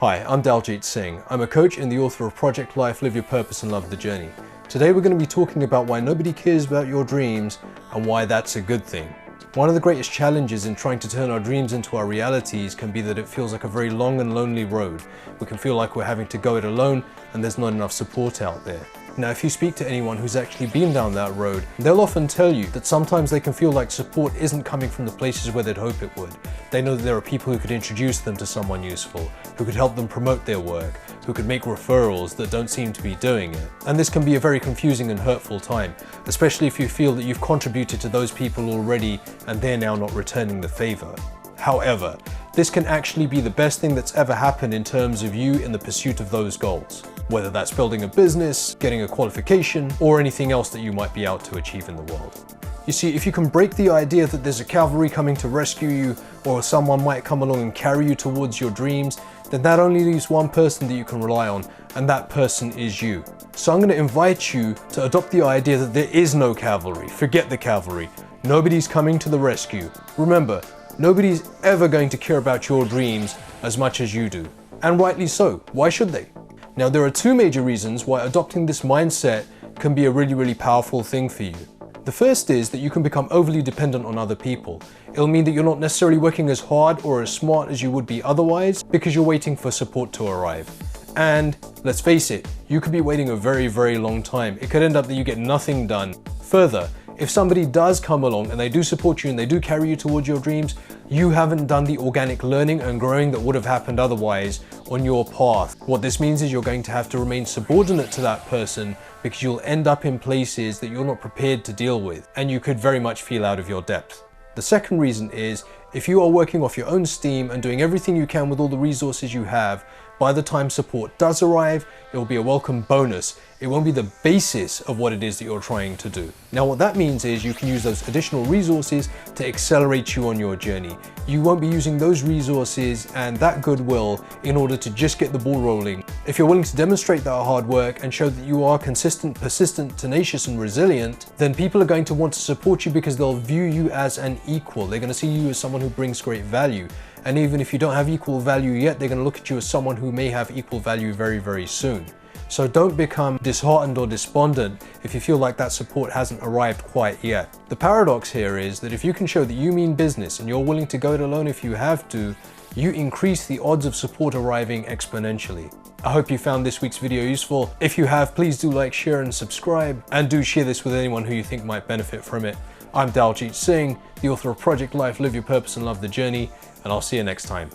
Hi, I'm Daljeet Singh. I'm a coach and the author of Project Life, Live Your Purpose and Love the Journey. Today we're going to be talking about why nobody cares about your dreams and why that's a good thing. One of the greatest challenges in trying to turn our dreams into our realities can be that it feels like a very long and lonely road. We can feel like we're having to go it alone and there's not enough support out there. Now, if you speak to anyone who's actually been down that road, they'll often tell you that sometimes they can feel like support isn't coming from the places where they'd hope it would. They know that there are people who could introduce them to someone useful, who could help them promote their work, who could make referrals that don't seem to be doing it. And this can be a very confusing and hurtful time, especially if you feel that you've contributed to those people already and they're now not returning the favor. However, this can actually be the best thing that's ever happened in terms of you in the pursuit of those goals. Whether that's building a business, getting a qualification, or anything else that you might be out to achieve in the world. You see, if you can break the idea that there's a cavalry coming to rescue you, or someone might come along and carry you towards your dreams, then that only leaves one person that you can rely on, and that person is you. So I'm going to invite you to adopt the idea that there is no cavalry. Forget the cavalry. Nobody's coming to the rescue. Remember, nobody's ever going to care about your dreams as much as you do. And rightly so. Why should they? Now, there are two major reasons why adopting this mindset can be a really powerful thing for you. The first is that you can become overly dependent on other people. It'll mean that you're not necessarily working as hard or as smart as you would be otherwise because you're waiting for support to arrive. And let's face it, you could be waiting a very long time. It could end up that you get nothing done. Further, if somebody does come along and they do support you and they do carry you towards your dreams, you haven't done the organic learning and growing that would have happened otherwise on your path. What this means is you're going to have to remain subordinate to that person because you'll end up in places that you're not prepared to deal with, and you could very much feel out of your depth. The second reason is, if you are working off your own steam and doing everything you can with all the resources you have, by the time support does arrive, it will be a welcome bonus. It won't be the basis of what it is that you're trying to do. Now, what that means is you can use those additional resources to accelerate you on your journey. You won't be using those resources and that goodwill in order to just get the ball rolling. If you're willing to demonstrate that hard work and show that you are consistent, persistent, tenacious, and resilient, then people are going to want to support you because they'll view you as an equal. They're going to see you as someone who brings great value. And even if you don't have equal value yet, they're going to look at you as someone who may have equal value very soon. So don't become disheartened or despondent if you feel like that support hasn't arrived quite yet. The paradox here is that if you can show that you mean business and you're willing to go it alone if you have to, you increase the odds of support arriving exponentially. I hope you found this week's video useful. If you have, please do like, share, and subscribe, and do share this with anyone who you think might benefit from it. I'm Daljeet Singh, the author of Project Life, Live Your Purpose and Love the Journey, and I'll see you next time.